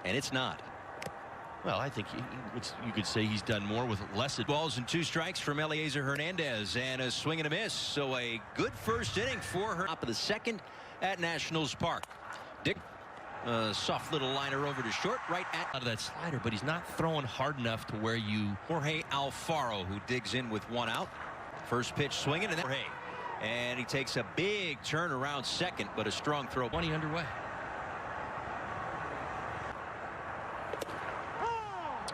and it's not. Well, I think you could say he's done more with less. Balls and 2 strikes from Eliezer Hernandez, and a swing and a miss. So a good first inning for her. Top of the second at Nationals Park. Dick, soft little liner over to short, right at out of that slider, but he's not throwing hard enough to where you. Jorge Alfaro, who digs in with 1 out. First pitch swinging, and then Jorge, and he takes a big turn around second, but a strong throw. 20 underway.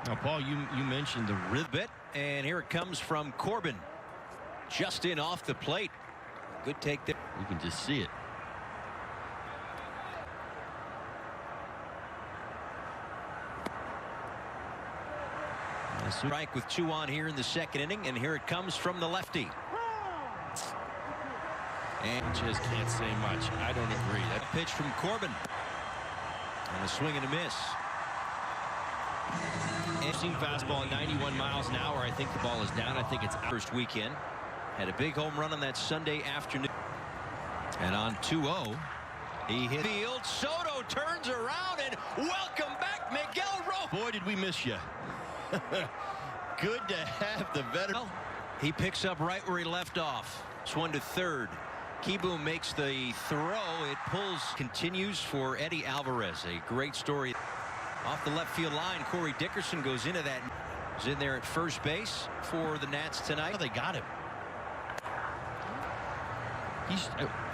Now, Paul, you mentioned the rhythm bit, and here it comes from Corbin. Just in off the plate. Good take there. You can just see it. A strike with 2 on here in the second inning, and here it comes from the lefty. And just can't say much. I don't agree. That pitch from Corbin. And a swing and a miss. Seen fastball at 91 miles an hour. I think the ball is down. I think it's first weekend. Had a big home run on that Sunday afternoon. And on 2-0, he hit field. Soto turns around and welcome back Miguel Rojas. Boy, did we miss you. Good to have the veteran. He picks up right where he left off. It's 1 to third. Kieboom makes the throw. It pulls. Continues for Eddie Alvarez. A great story. Off the left field line, Corey Dickerson goes into that. He's in there at first base for the Nats tonight. Oh, they got him.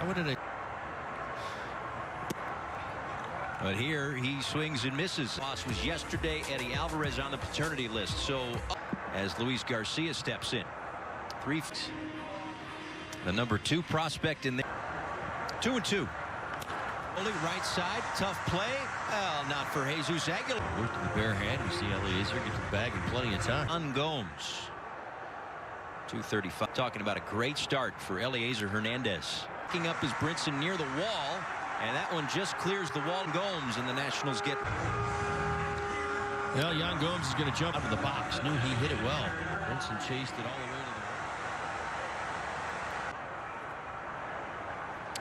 What did I? But here he swings and misses. Loss was yesterday. Eddie Alvarez on the paternity list. So as Luis Garcia steps in, the number 2 prospect in there. 2-2. Right side, tough play. Well, not for Jesus Aguilar. Worked with the bare hand. You see Eliezer get to the bag in plenty of time. On Gomes. 235. Talking about a great start for Eliezer Hernandez. Picking up his Brinson near the wall, and that one just clears the wall. Gomes, and the Nationals get. Well, Yan Gomes is going to jump out of the box. Knew he hit it well. Brinson chased it all the way to the.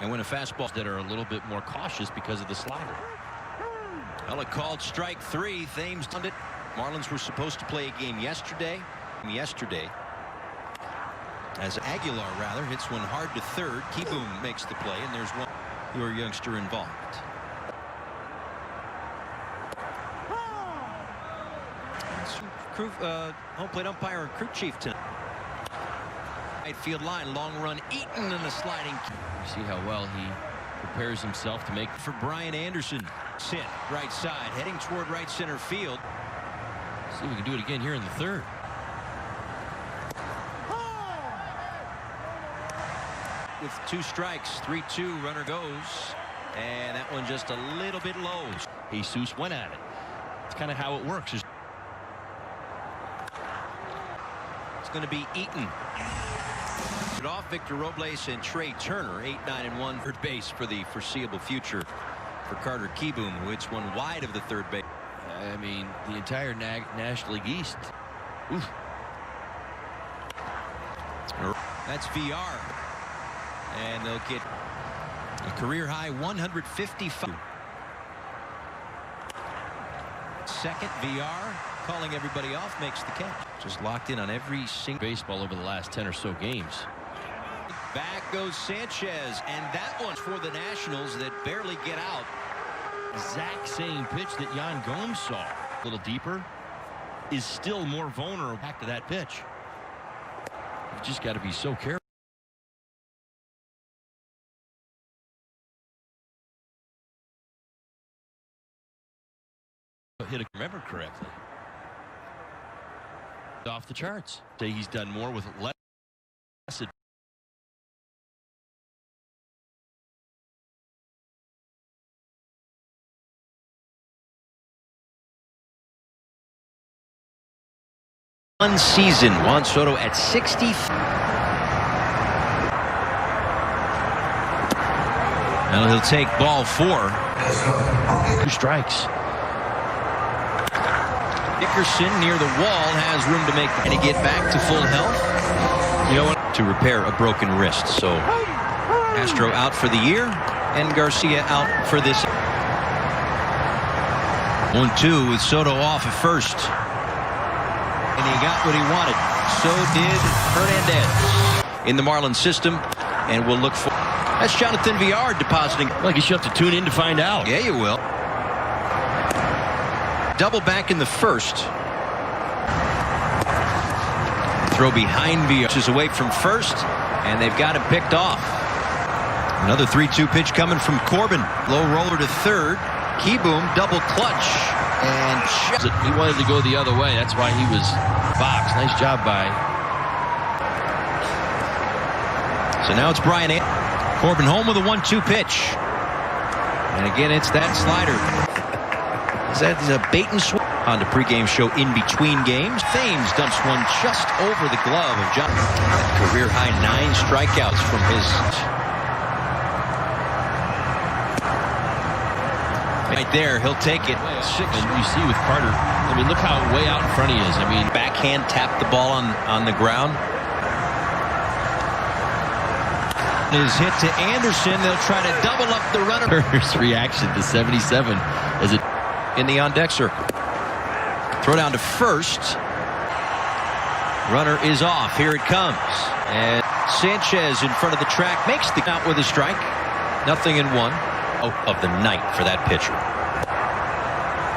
And when a fastball that are a little bit more cautious because of the slider. Well, it called strike 3. Thames done it. Marlins were supposed to play a game yesterday. As Aguilar rather hits one hard to third. Kieboom makes the play, and there's one your youngster involved. Home plate umpire and crew chief tonight. Right field line, long run, Eaton in the sliding. You see how well he prepares himself to make. For Brian Anderson, hit right side, heading toward right center field. See if we can do it again here in the third. With 2 strikes, 3-2, runner goes, and that one just a little bit low. Jesus went at it. It's kind of how it works. It's going to be Eaton. Off Victor Robles and Trey Turner. 8, 9, and 1 third base for the foreseeable future for Carter Kieboom, who hits one wide of the third base. I mean, the entire National League East. Oof. That's VR, and they'll get a career high 155. Second, VR calling everybody off, makes the catch. Just locked in on every single baseball over the last 10 or so games. Back goes Sanchez, and that one's for the Nationals that barely get out. Exact same pitch that Yan Gomes saw. A little deeper, is still more vulnerable back to that pitch. You've just got to be so careful. Hit it, remember correctly. Off the charts. Say he's done more with less. One season, Juan Soto at 60. Now he'll take ball 4. 2 strikes. Dickerson near the wall has room to make and to get back to full health. You know what? To repair a broken wrist. So Castro out for the year and Garcia out for this. 1-2 with Soto off at first. And he got what he wanted. So did Hernandez in the Marlins system. And we'll look for... That's Jonathan Villar depositing. Well, I guess you have to tune in to find out. Yeah, you will. Double back in the first. Throw behind Villar, which is away from first. And they've got him picked off. Another 3-2 pitch coming from Corbin. Low roller to third. Keyboom, double clutch. And he wanted to go the other way. That's why he was boxed. Nice job by. So now it's Brian. Corbin home with a 1-2 pitch. And again, it's that slider. That's a bait and switch on the pregame show in between games. Thames dumps one just over the glove of John. Career high 9 strikeouts from his. Right there, he'll take it. 6. And you see with Carter, I mean, look how way out in front he is. I mean, backhand tapped the ball on the ground. His hit to Anderson. They'll try to double up the runner. First reaction to 77 as it in the on deck circle. Throw down to first. Runner is off. Here it comes. And Sanchez in front of the track makes the count with a strike. 0-1 of the night for that pitcher.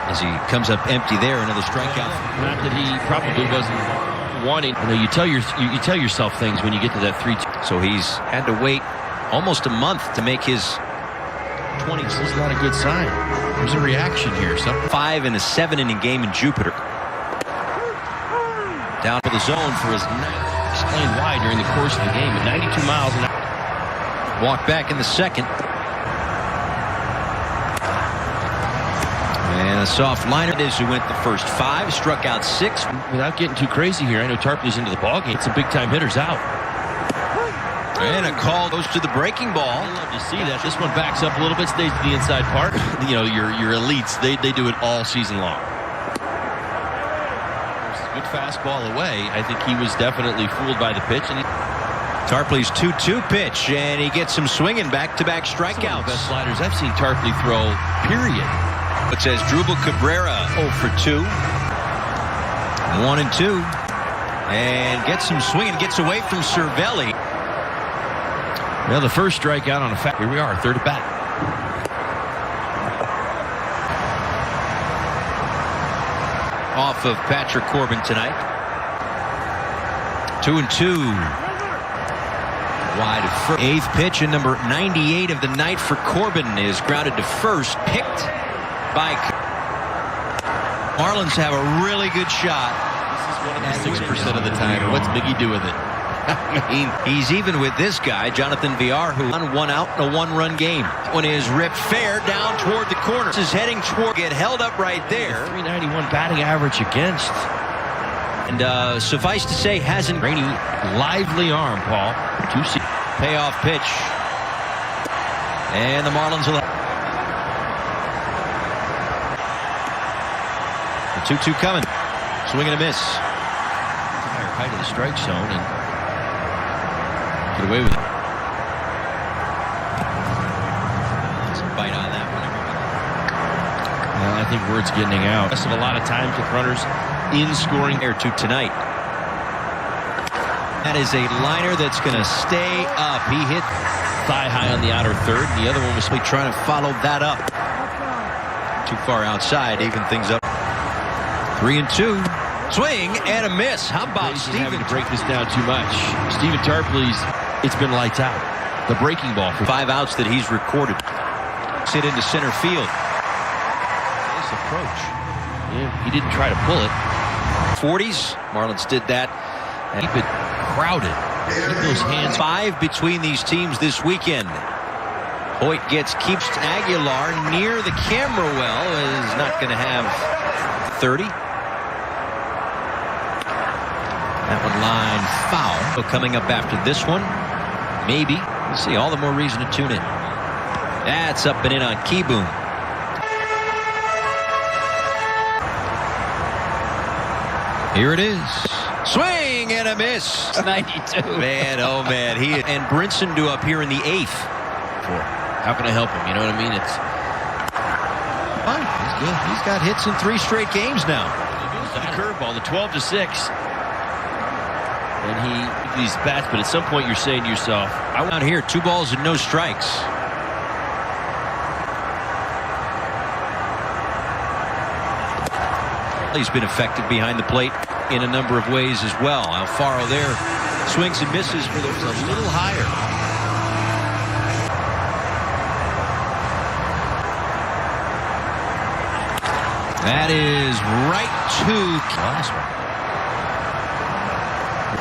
As he comes up empty there, another strikeout. Not that he probably wasn't wanting. You know, you tell yourself things when you get to that 3-2. So he's had to wait almost a month to make his 20. This is not a good sign. There's a reaction here. 5 in a 7-inning game in Jupiter. Down to the zone for his 9th. Explained why during the course of the game at 92 miles an hour. Walk back in the second. And a soft liner is who went the first 5, struck out 6. Without getting too crazy here, I know Tarpley's into the ballgame. Some big time hitters out. And a call goes to the breaking ball. I love to see that. This one backs up a little bit, stays to the inside part. You know, your elites, they do it all season long. Good fastball away. I think he was definitely fooled by the pitch. And Tarpley's 2-2 pitch, and he gets him swinging back-to-back strikeouts. Best sliders I've seen Tarpley throw, period. It says Drupal Cabrera 0 for 2. 1-2. And gets him swinging, gets away from Cervelli. Well, the first strikeout on a fact. Here we are, third at bat. Off of Patrick Corbin tonight. 2-2. Wide of first. 8th pitch and number 98 of the night for Corbin is grounded to first. Picked by. Marlins have a really good shot. This is 6% of the time. What's Miggy do with it? I mean, he's even with this guy, Jonathan Villar, who won 1 out in a 1-run game. One is ripped fair down toward the corner. This is heading toward, get held up right there. 391 batting average against. And suffice to say, hasn't. Rainy, lively arm, Paul. Payoff pitch. And the Marlins will. The 2-2 coming. Swing and a miss. Higher height of the strike zone and get away with it. Some bite on that one. Well, I think word's getting out. Rest of a lot of times with runners in scoring. Air to tonight. That is a liner that's going to stay up. He hit thigh high on the outer third. The other one was trying to follow that up. Too far outside, even things up. 3-2. Swing and a miss. How about Stephen? Having to break this down too much. Stephen Tarpley's, it's been lights out. The breaking ball for 5 outs that he's recorded. Sit into center field. Nice approach. Yeah, he didn't try to pull it. 40s. Marlins did that. And keep it crowded. Keep those hands. 5 between these teams this weekend. Hoyt keeps Aguilar near the camera well. Is not going to have 30. That one line foul. So coming up after this one, maybe. We'll see. All the more reason to tune in. That's up and in on Keyboom. Here it is. Swing and a miss. 92. Man, oh man. He and Brinson do up here in the 8th. How can I help him? You know what I mean? It's fine. good. He's got hits in 3 straight games now. The curveball, the 12-6. And he these bats, but at some point you're saying to yourself, I out here 2 balls and no strikes. He's been effective behind the plate in a number of ways as well. Alfaro there swings and misses for the first. a little higher. That is right to last one.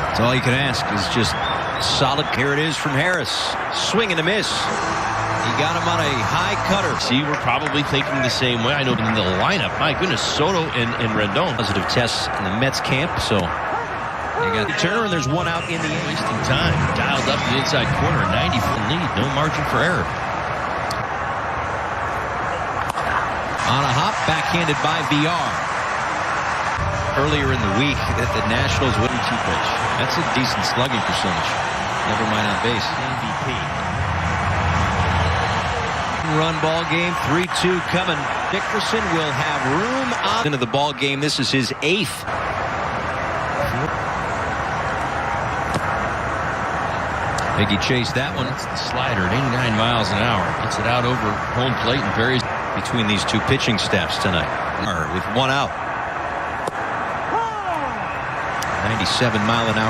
That's all you can ask is just solid. Here it is from Harris. Swing and a miss. He got him on a high cutter. See, we're probably thinking the same way. I know in the lineup, my goodness, Soto and Rendon. Positive tests in the Mets camp, so you got Turner, and there's 1 out in the 8th. Wasting time. Dialed up the inside corner, 90-foot lead. No margin for error. On a hop, backhanded by VR. Earlier in the week, the Nationals wouldn't pitch. That's a decent slugging percentage. Never mind on base. MVP. Run ball game, 3-2 coming. Dickerson will have room on into the ball game. This is his 8th. Biggie chased that one. It's the slider at 89 miles an hour. Gets it out over home plate and buries between these 2 pitching staffs tonight. With 1 out. 97 mile an hour.